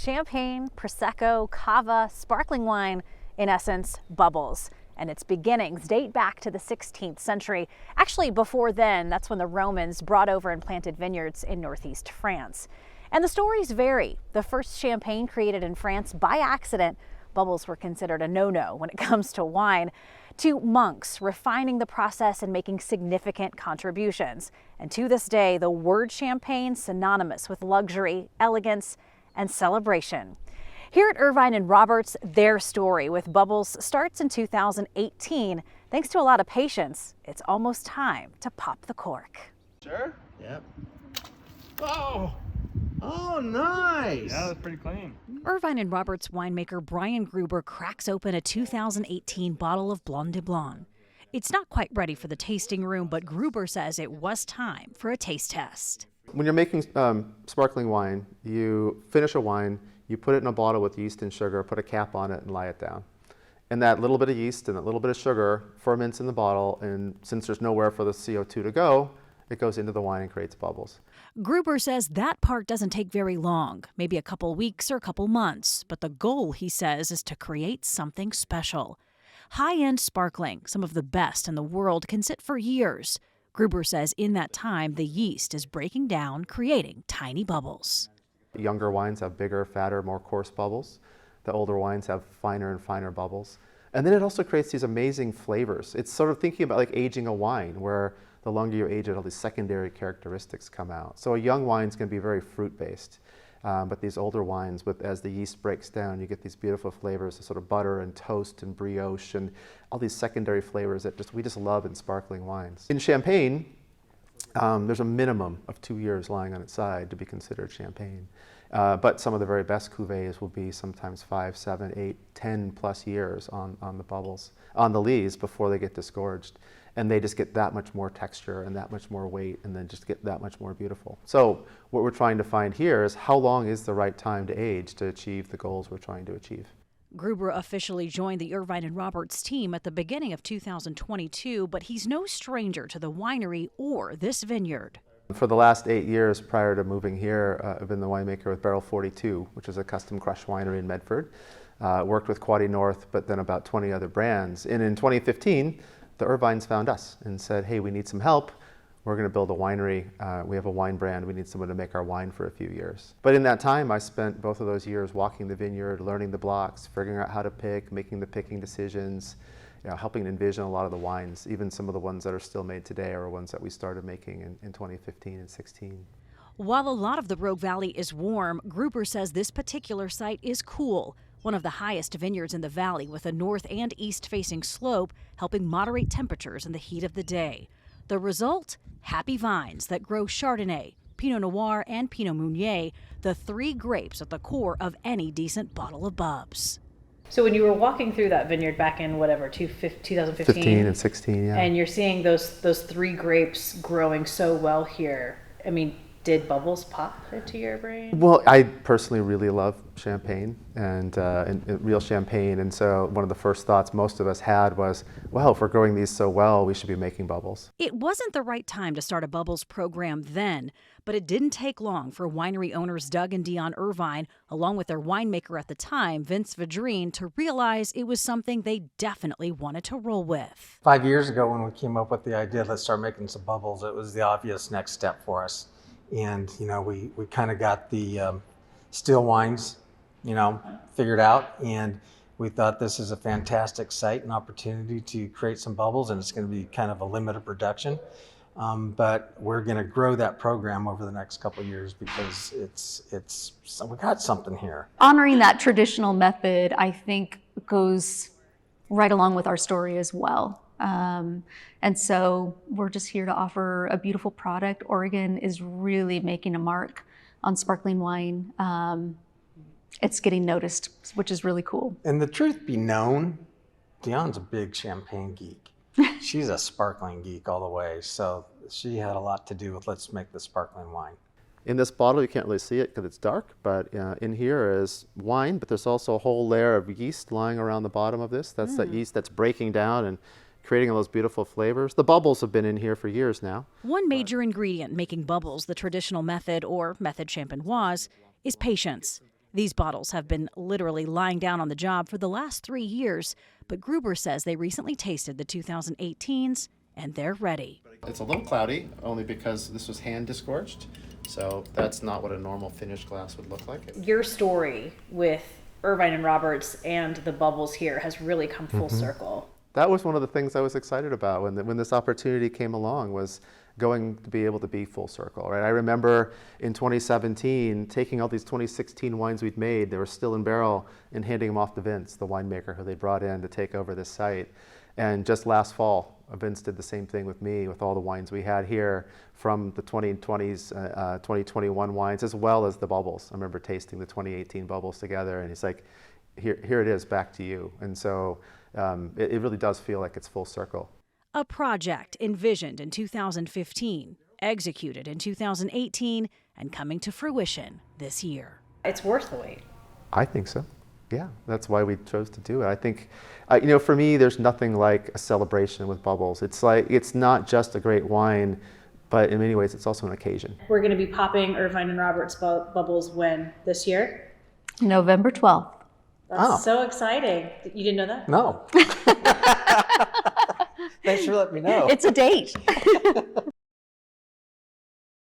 Champagne, Prosecco, Cava, sparkling wine, in essence, bubbles. And its beginnings date back to the 16th century. Actually, before then, that's when the Romans brought over and planted vineyards in northeast France. And the stories vary. The first champagne created in France by accident, bubbles were considered a no-no when it comes to wine, to monks refining the process and making significant contributions. And to this day, the word champagne synonymous with luxury, elegance, and celebration. Here at Irvine and Roberts, their story with bubbles starts in 2018. Thanks to a lot of patience, it's almost time to pop the cork. Sure? Yep. Oh, nice. Yeah, that's pretty clean. Irvine and Roberts winemaker Brian Gruber cracks open a 2018 bottle of Blanc de Blanc. It's not quite ready for the tasting room, but Gruber says it was time for a taste test. When you're making sparkling wine, you finish a wine, you put it in a bottle with yeast and sugar, put a cap on it and lie it down. And that little bit of yeast and that little bit of sugar ferments in the bottle, and since there's nowhere for the CO2 to go, it goes into the wine and creates bubbles. Gruber says that part doesn't take very long, maybe a couple weeks or a couple months, but the goal, he says, is to create something special. High-end sparkling, some of the best in the world, can sit for years. Gruber says in that time, the yeast is breaking down, creating tiny bubbles. Younger wines have bigger, fatter, more coarse bubbles. The older wines have finer and finer bubbles. And then it also creates these amazing flavors. It's sort of thinking about like aging a wine, where the longer you age it, all these secondary characteristics come out. So a young wine's going to be very fruit-based. But these older wines, as the yeast breaks down, you get these beautiful flavors of sort of butter and toast and brioche and all these secondary flavors that we just love in sparkling wines. In champagne, there's a minimum of 2 years lying on its side to be considered champagne. But some of the very best cuvées will be sometimes 5, 7, 8, 10 plus years on the bubbles, on the lees before they get disgorged. And they just get that much more texture and that much more weight and then just get that much more beautiful. So what we're trying to find here is how long is the right time to age to achieve the goals we're trying to achieve. Gruber officially joined the Irvine and Roberts team at the beginning of 2022, but he's no stranger to the winery or this vineyard. For the last 8 years prior to moving here, I've been the winemaker with Barrel 42, which is a custom crush winery in Medford. Worked with Quaddy North, but then about 20 other brands. And in 2015, the Irvines found us and said, hey, we need some help. We're going to build a winery. We have a wine brand. We need someone to make our wine for a few years. But in that time, I spent both of those years walking the vineyard, learning the blocks, figuring out how to pick, making the picking decisions, helping envision a lot of the wines. Even some of the ones that are still made today are ones that we started making in 2015 and 16. While a lot of the Rogue Valley is warm, Gruber says this particular site is cool. One of the highest vineyards in the valley with a north and east facing slope, helping moderate temperatures in the heat of the day. The result? Happy vines that grow Chardonnay, Pinot Noir, and Pinot Meunier, the 3 grapes at the core of any decent bottle of Bubs. So when you were walking through that vineyard back in 2015 15 and 16, yeah. And you're seeing those 3 grapes growing so well here, I mean, did bubbles pop into your brain? Well, I personally really love champagne and real champagne, and so one of the first thoughts most of us had was, well, if we're growing these so well, we should be making bubbles. It wasn't the right time to start a bubbles program then, but it didn't take long for winery owners Doug and Dion Irvine, along with their winemaker at the time, Vince Vadrine, to realize it was something they definitely wanted to roll with. 5 years ago when we came up with the idea, let's start making some bubbles, it was the obvious next step for us. And, we kind of got the still wines, figured out. And we thought this is a fantastic site and opportunity to create some bubbles. And it's going to be kind of a limited production. But we're going to grow that program over the next couple of years because we got something here. Honoring that traditional method, I think, goes right along with our story as well. And so we're just here to offer a beautiful product. Oregon is really making a mark on sparkling wine. It's getting noticed, which is really cool. And the truth be known, Dion's a big champagne geek. She's a sparkling geek all the way. So she had a lot to do with let's make the sparkling wine. In this bottle, you can't really see it because it's dark, but in here is wine, but there's also a whole layer of yeast lying around the bottom of this. That's that yeast that's breaking down and creating all those beautiful flavors. The bubbles have been in here for years now. One major ingredient making bubbles the traditional method, or method champenoise, is patience. These bottles have been literally lying down on the job for the last 3 years, but Gruber says they recently tasted the 2018s and they're ready. It's a little cloudy, only because this was hand disgorged, so that's not what a normal finished glass would look like. Your story with Irvine and Roberts and the bubbles here has really come full circle. That was one of the things I was excited about when this opportunity came along, was going to be able to be full circle, right? I remember in 2017 taking all these 2016 wines we'd made, they were still in barrel, and handing them off to Vince, the winemaker who they brought in to take over this site. And just last fall, Vince did the same thing with me, with all the wines we had here from the 2020s, 2021 wines, as well as the bubbles. I remember tasting the 2018 bubbles together, and he's like, here it is, back to you. And so it really does feel like it's full circle. A project envisioned in 2015, executed in 2018, and coming to fruition this year. It's worth the wait. I think so. Yeah, that's why we chose to do it. I think, for me, there's nothing like a celebration with bubbles. It's like, it's not just a great wine, but in many ways, it's also an occasion. We're going to be popping Irvine and Roberts bubbles when this year? November 12th. That's so exciting. You didn't know that? No. Thanks for letting me know. It's a date.